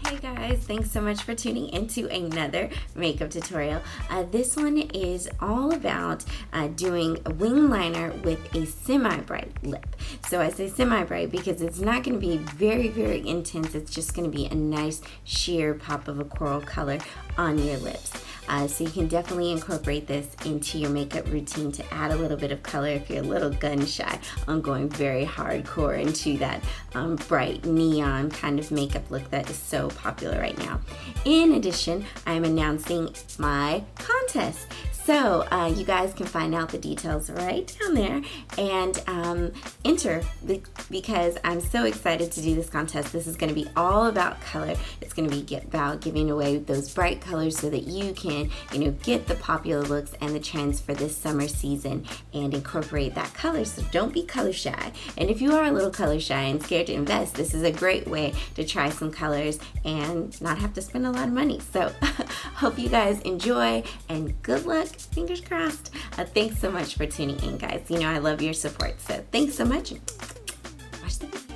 Hey guys, thanks so much for tuning into another makeup tutorial. This one is all about doing a wing liner with a semi-bright lip. So I say semi-bright because it's not going to be very intense. It's just going to be a nice sheer pop of a coral color on your lips. So you can definitely incorporate this into your makeup routine to add a little bit of color if you're a little gun shy on going very hardcore into that bright neon kind of makeup look that is so popular right now. In addition, I'm announcing my contest. So you guys can find out the details right down there and enter because I'm so excited to do this contest. This is going to be all about color. It's going to be about giving away those bright colors so that you can, get the popular looks and the trends for this summer season and incorporate that color. So don't be color shy. And if you are a little color shy and scared to invest, this is a great way to try some colors and not have to spend a lot of money. So hope you guys enjoy and good luck. Fingers crossed. Thanks so much for tuning in, guys. I love your support. So thanks so much. Watch the video.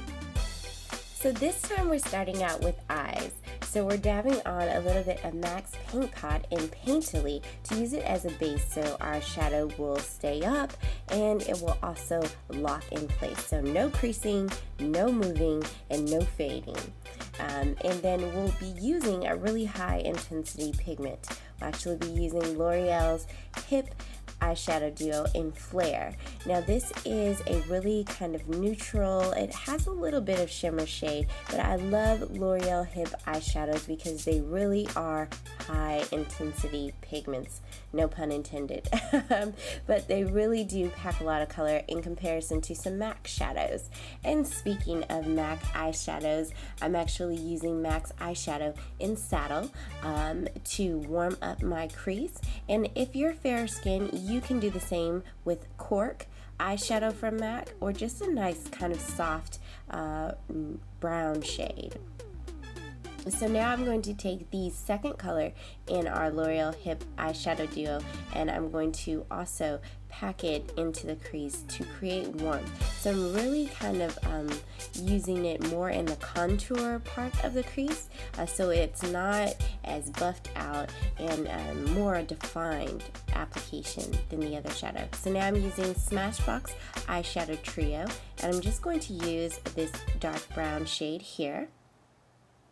So this time we're starting out with eyes. So we're dabbing on a little bit of MAC's Paint Pot in Painterly to use it as a base so our shadow will stay up and it will also lock in place. So no creasing, no moving, and no fading. And then we'll be using a really high intensity pigment. We'll actually be using Loreal's HIP Eyeshadow Duo in Flare. Now this is a really kind of neutral, it has a little bit of shimmer shade, but I love Loreal HIP eyeshadows because they really are high intensity pigments, no pun intended. But they really do pack a lot of color in comparison to some MAC shadows. And speaking of MAC eyeshadows, I'm actually using MAC's eyeshadow in Saddle to warm up my crease. And if you're fair skin, you can do the same with Cork eyeshadow from MAC or just a nice kind of soft brown shade. So now I'm going to take the second color in our Loreal HIP Eyeshadow Duo and I'm going to also pack it into the crease to create warmth. So I'm really kind of using it more in the contour part of the crease so it's not as buffed out and more defined application than the other shadow. So now I'm using Smashbox Eyeshadow Trio and I'm just going to use this dark brown shade here.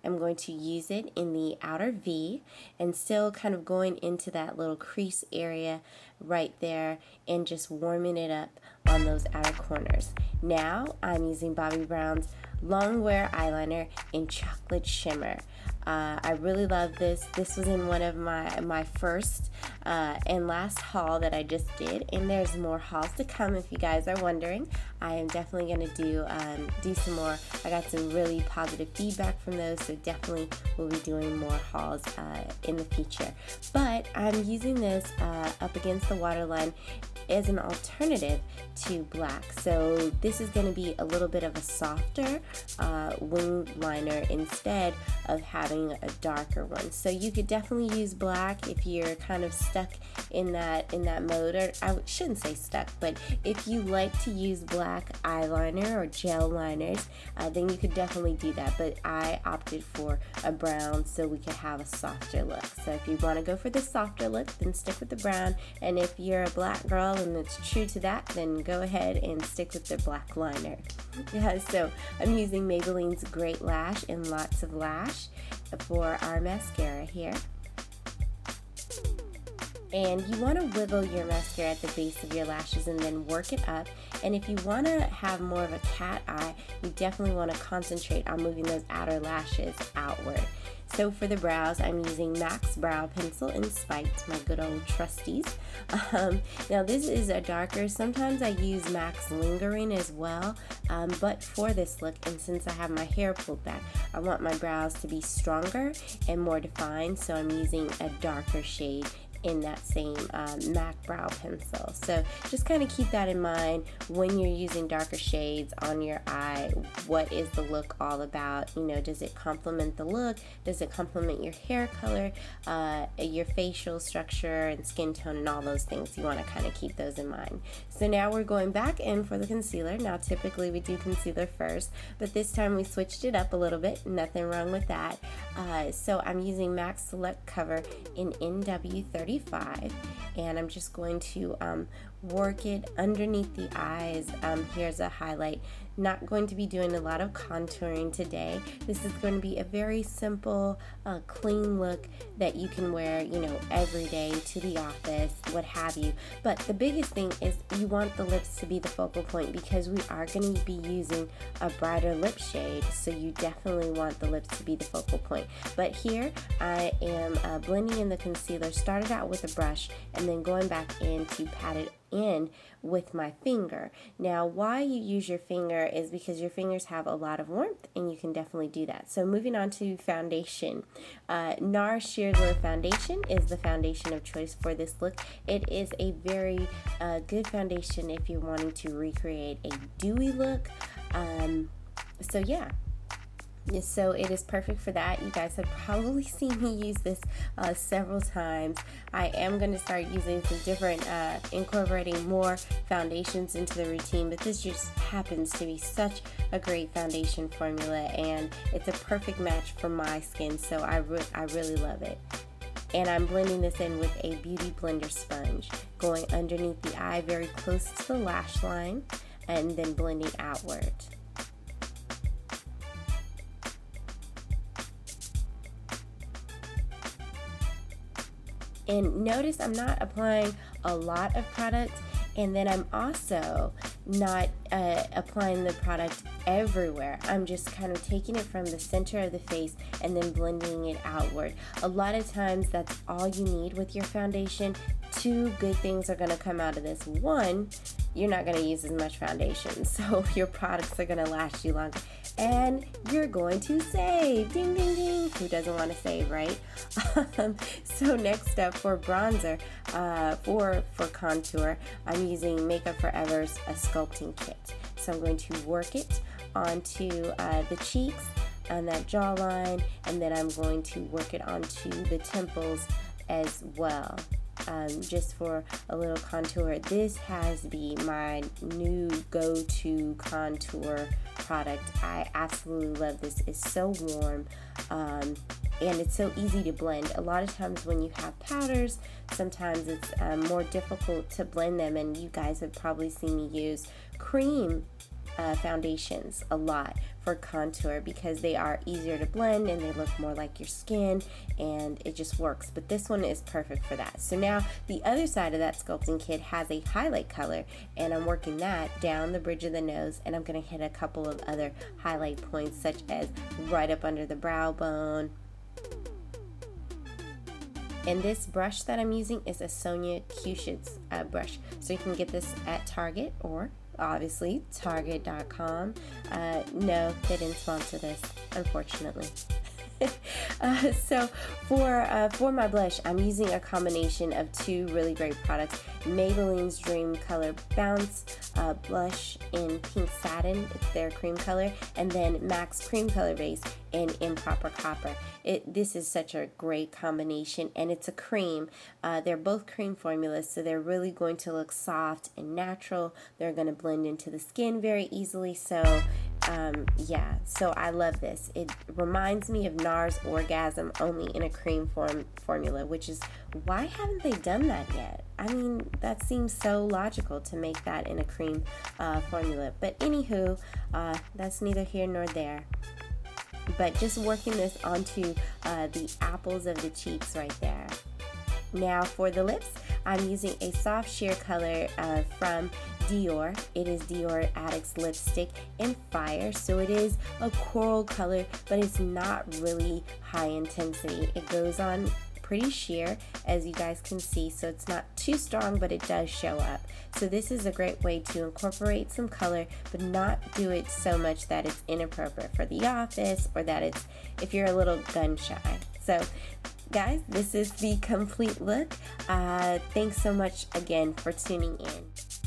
I'm going to use it in the outer V and still kind of going into that little crease area right there and just warming it up on those outer corners. Now I'm using Bobbi Brown's Long Wear Eyeliner in Chocolate Shimmer. I really love this. This was in one of my first and last haul that I just did, and there's more hauls to come if you guys are wondering. I am definitely going to do some more. I got some really positive feedback from those, so definitely we'll be doing more hauls in the future. But I'm using this up against the waterline as an alternative to black. So this is going to be a little bit of a softer wing liner instead of having a darker one. So you could definitely use black if you're kind of stuck in that mode, or I shouldn't say stuck, but if you like to use black eyeliner or gel liners, then you could definitely do that. But I opted for a brown so we could have a softer look. So if you want to go for the softer look, then stick with the brown, and if you're a black girl and it's true to that, then go ahead and stick with the black liner. Yeah, so I'm using Maybelline's Great Lash in Lots of Lash for our mascara here. And you want to wiggle your mascara at the base of your lashes and then work it up. And if you want to have more of a cat eye, you definitely want to concentrate on moving those outer lashes outward. So for the brows, I'm using MAC's Brow Pencil in Spiked, my good old trusties. Now this is a darker, sometimes I use MAC's Lingering as well, but for this look, and since I have my hair pulled back, I want my brows to be stronger and more defined, so I'm using a darker shade in that same MAC brow pencil. So just kind of keep that in mind when you're using darker shades on your eye. What is the look all about? You know, does it complement the look? Does it complement your hair color, your facial structure and skin tone and all those things? You want to kind of keep those in mind. So now we're going back in for the concealer. Now typically we do concealer first, but this time we switched it up a little bit. Nothing wrong with that. So I'm using MAC Select Cover in NW35, and I'm just going to work it underneath the eyes. Here's a highlight. Not going to be doing a lot of contouring today. This is going to be a very simple, clean look that you can wear, you know, every day to the office, what have you. But the biggest thing is you want the lips to be the focal point, because we are going to be using a brighter lip shade, so you definitely want the lips to be the focal point. But here I am blending in the concealer. Started out with a brush and then going back in to pat it in with my finger. Now why you use your finger is because your fingers have a lot of warmth, and you can definitely do that. So moving on to foundation. NARS Sheer Glow Foundation is the foundation of choice for this look. It is a very good foundation if you're wanting to recreate a dewy look. So yeah. So it is perfect for that. You guys have probably seen me use this several times. I am going to start using some different, incorporating more foundations into the routine, but this just happens to be such a great foundation formula, and it's a perfect match for my skin, so I really love it. And I'm blending this in with a Beauty Blender sponge, going underneath the eye very close to the lash line, and then blending outward. And notice I'm not applying a lot of product, and then I'm also not applying the product everywhere. I'm just kind of taking it from the center of the face and then blending it outward. A lot of times that's all you need with your foundation. Two good things are going to come out of this. One, you're not going to use as much foundation, so your products are going to last you longer, and you're going to save. Ding, ding, ding. Who doesn't want to save, right? So next up for bronzer, for contour, I'm using Makeup Forever's a Sculpting Kit. So I'm going to work it onto the cheeks and that jawline, and then I'm going to work it onto the temples as well. Just for a little contour. This has to be my new go-to contour product. I absolutely love this. It's so warm, and it's so easy to blend. A lot of times when you have powders, sometimes it's more difficult to blend them, and you guys have probably seen me use cream foundations a lot for contour, because they are easier to blend and they look more like your skin, and it just works. But this one is perfect for that. So now the other side of that sculpting kit has a highlight color, and I'm working that down the bridge of the nose, and I'm going to hit a couple of other highlight points, such as right up under the brow bone. And this brush that I'm using is a Sonia Cushids brush. So you can get this at Target, or obviously Target.com. No, they didn't sponsor this, unfortunately. So for my blush, I'm using a combination of two really great products. Maybelline's Dream Color Bounce blush in Pink Satin, it's their cream color, and then MAC's Cream Color Base in Improper Copper. This is such a great combination, and it's a cream. They're both cream formulas, so they're really going to look soft and natural. They're going to blend into the skin very easily, so yeah, so I love this. It reminds me of NARS Orgasm, only in a cream formula, which is, why haven't they done that yet? I mean, that seems so logical to make that in a cream formula. But anywho, that's neither here nor there. But just working this onto the apples of the cheeks right there. Now for the lips, I'm using a soft sheer color from Dior. It is Dior Addicts Lipstick in Fire. So it is a coral color, but it's not really high intensity. It goes on pretty sheer, as you guys can see, so it's not too strong, but it does show up. So this is a great way to incorporate some color, but not do it so much that it's inappropriate for the office, or that it's, if you're a little gun shy. So guys, this is the complete look. Thanks so much again for tuning in.